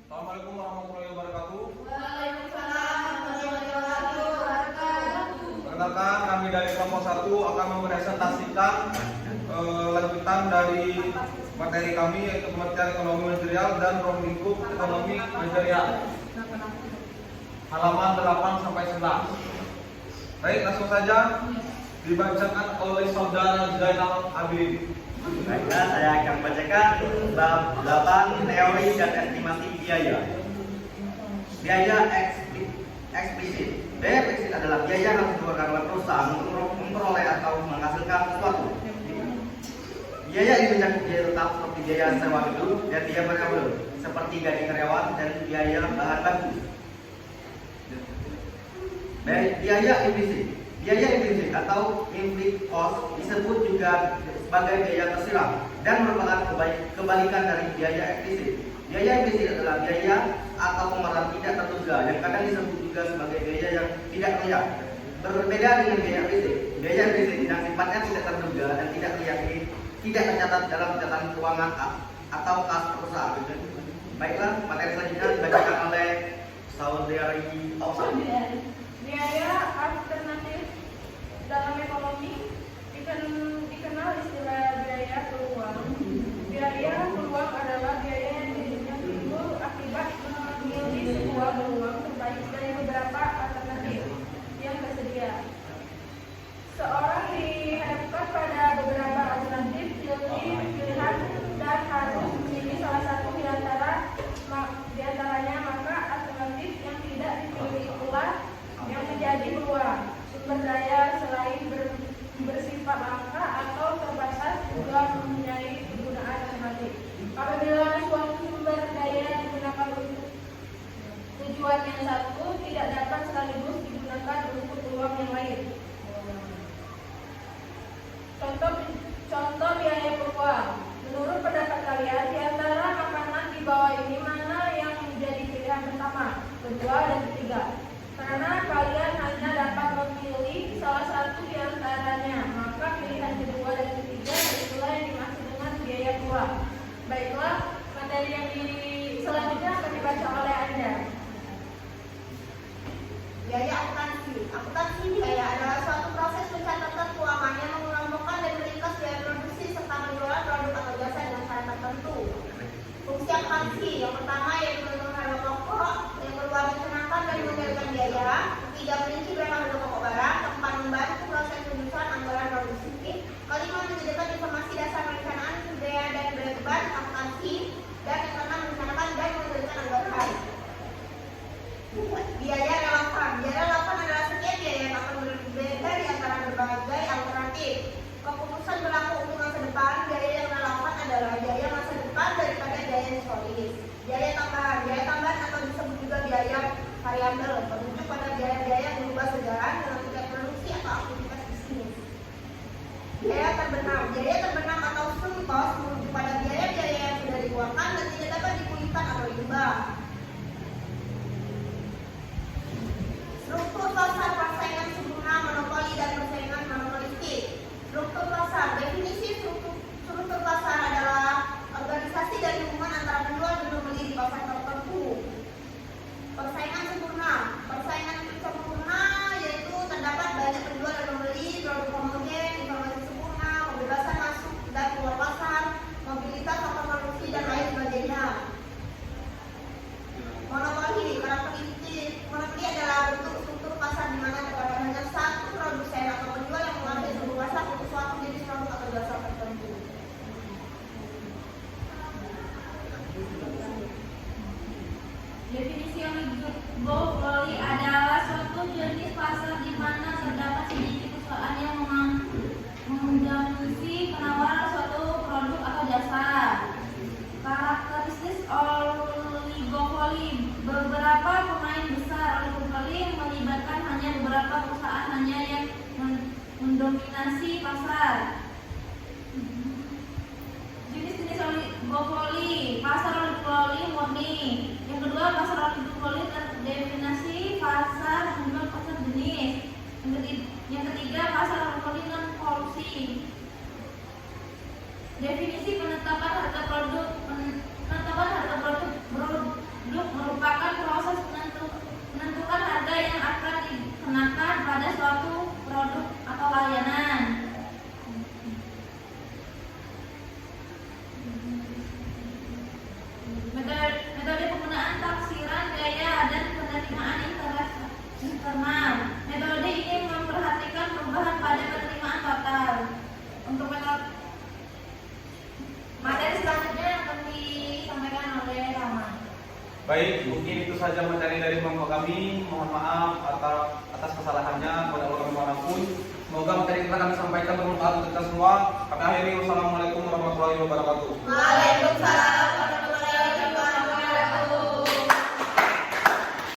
Assalamualaikum warahmatullahi wabarakatuh. Waalaikumsalam warahmatullahi wabarakatuh. Perkenalkan, kami dari kelompok 1 akan mempresentasikan lanjutan dari materi kami, yaitu pengertian ekonomi manajerial dan ruang lingkup ekonomi manajerial. Halaman 8 sampai 11. Baik, langsung saja dibacakan oleh saudara Zainal Abidin. Baiklah, saya akan membacakan bab 8 teori dan estimasi biaya. Biaya eksplisit. Biaya eksplisit adalah biaya yang dikeluarkan oleh perusahaan untuk memperoleh atau menghasilkan sesuatu. Biaya ini mencakup biaya tetap seperti biaya sewa gedung dan biaya variabel seperti gaji karyawan dan biaya bahan baku. Biaya implisit. Biaya implisit atau implicit cost disebut juga sebagai biaya tersirat dan merupakan kebalikan dari biaya eksplisit. Biaya implisit adalah biaya atau pengeluaran tidak terduga yang kadang disebut juga sebagai biaya yang tidak terlihat. Berbeda dengan biaya implisit. Biaya implisit yang sifatnya tidak terduga dan tidak terlihat ini tidak tercatat dalam catatan keuangan atau kas perusahaan. Baiklah, materi selanjutnya dibacakan oleh saudari Oksa. Biaya alternatif dalam ekonomi dikenal istilah biaya peluang. Biaya peluang adalah biaya yang timbul akibat memilih sebuah peluang terbaik dari beberapa alternatif yang tersedia. Seorang dihadapkan pada beberapa alternatif pilihan dan harus memilih salah satu di antaranya, maka alternatif yang tidak dipilih itulah yang menjadi peluang. Sumber daya selain bersifat langka atau terbatas juga mempunyai kegunaan alternatif. Apabila suatu sumber daya digunakan untuk tujuan yang satu, tidak dapat sekaligus digunakan untuk peluang yang lain. Contoh biaya peluang. Menurut pendapat kalian, di antara makanan di bawah ini mana yang menjadi pilihan pertama, kedua, dan ketiga? Karena kalian hanya dapat memilih salah satu di antaranya, maka pilihan kedua dan ketiga itulah yang dimaksud dengan biaya peluang. Baiklah, materi yang selanjutnya akan dibaca oleh Anda. Biaya akuntansi. Akuntansi biaya adalah suatu proses pencatatan keuangan yang mengelompokkan dan meringkas biaya produksi serta penjualan produk atau jasa dengan cara tertentu. Fungsi akuntansi yang pertama yaitu menentukan harga pokok, yang kedua mencernakan dan mengendalikan biaya, ketiga merinci berapa harga pokok barang, keempat membantu proses penyusunan anggaran produksi, kelima menyediakan informasi dasar perencanaan biaya dan beban akuntansi, dan yang keenam merencanakan dan mengendalikan anggaran. Biaya relevan. Biaya relevan adalah setiap biaya yang akan berbeda di antara berbagai alternatif. Keputusan berlaku untuk masa depan. Biaya yang relevan adalah biaya masa depan daripada biaya historis. Biaya tambahan. Biaya tambahan atau disebut juga biaya variabel merujuk pada biaya-biaya yang berubah sejalan dengan tingkat produksi atau aktivitas bisnis. Biaya terbenam. Biaya terbenam atau sunk cost merujuk pada biaya-biaya yang sudah dikeluarkan dan tidak dapat dipulihkan atau diubah. Struktur pasar, persaingan sempurna, monopoli, dan persaingan monopolistik. Struktur pasar. Definisi struktur pasar adalah organisasi dan hubungan antara penjual dan pembeli di pasar tertentu. Persaingan sempurna. Persaingan sempurna yaitu terdapat banyak penjual dan pembeli, produk homogen, informasi sempurna, kebebasan masuk dan keluar pasar, mobilitas atau produksi dan lain sebagainya. Monopoli. Monopoli adalah bentuk struktur pasar di mana terdapat hanya satu produsen atau penjual yang mengambil sebuah pasar untuk suatu jenis produk atau jasa tertentu. Definisi oligopoli adalah suatu jenis pasar di mana terdapat sedikit perusahaan yang mendominasi penawaran suatu produk atau jasa. Karakteristik oligopoli. Beberapa pemain besar. Oligopoli melibatkan hanya beberapa perusahaan hanya yang mendominasi pasar. Jenis-jenis oligopoli. Pasar oligopoli murni. Yang kedua, pasar oligopoli terdefinisi pasar dengan pasar jenis. Yang ketiga, pasar oligopoli non korupsi. Definisi penetapan harga produk Baik, mungkin itu saja materi dari kelompok kami. Mohon maaf atas kesalahannya pada orang manapun. Semoga materi yang telah kami sampaikan bermanfaat untuk kita semua. Kami akhiri, wassalamualaikum warahmatullahi wabarakatuh. Waalaikumsalam.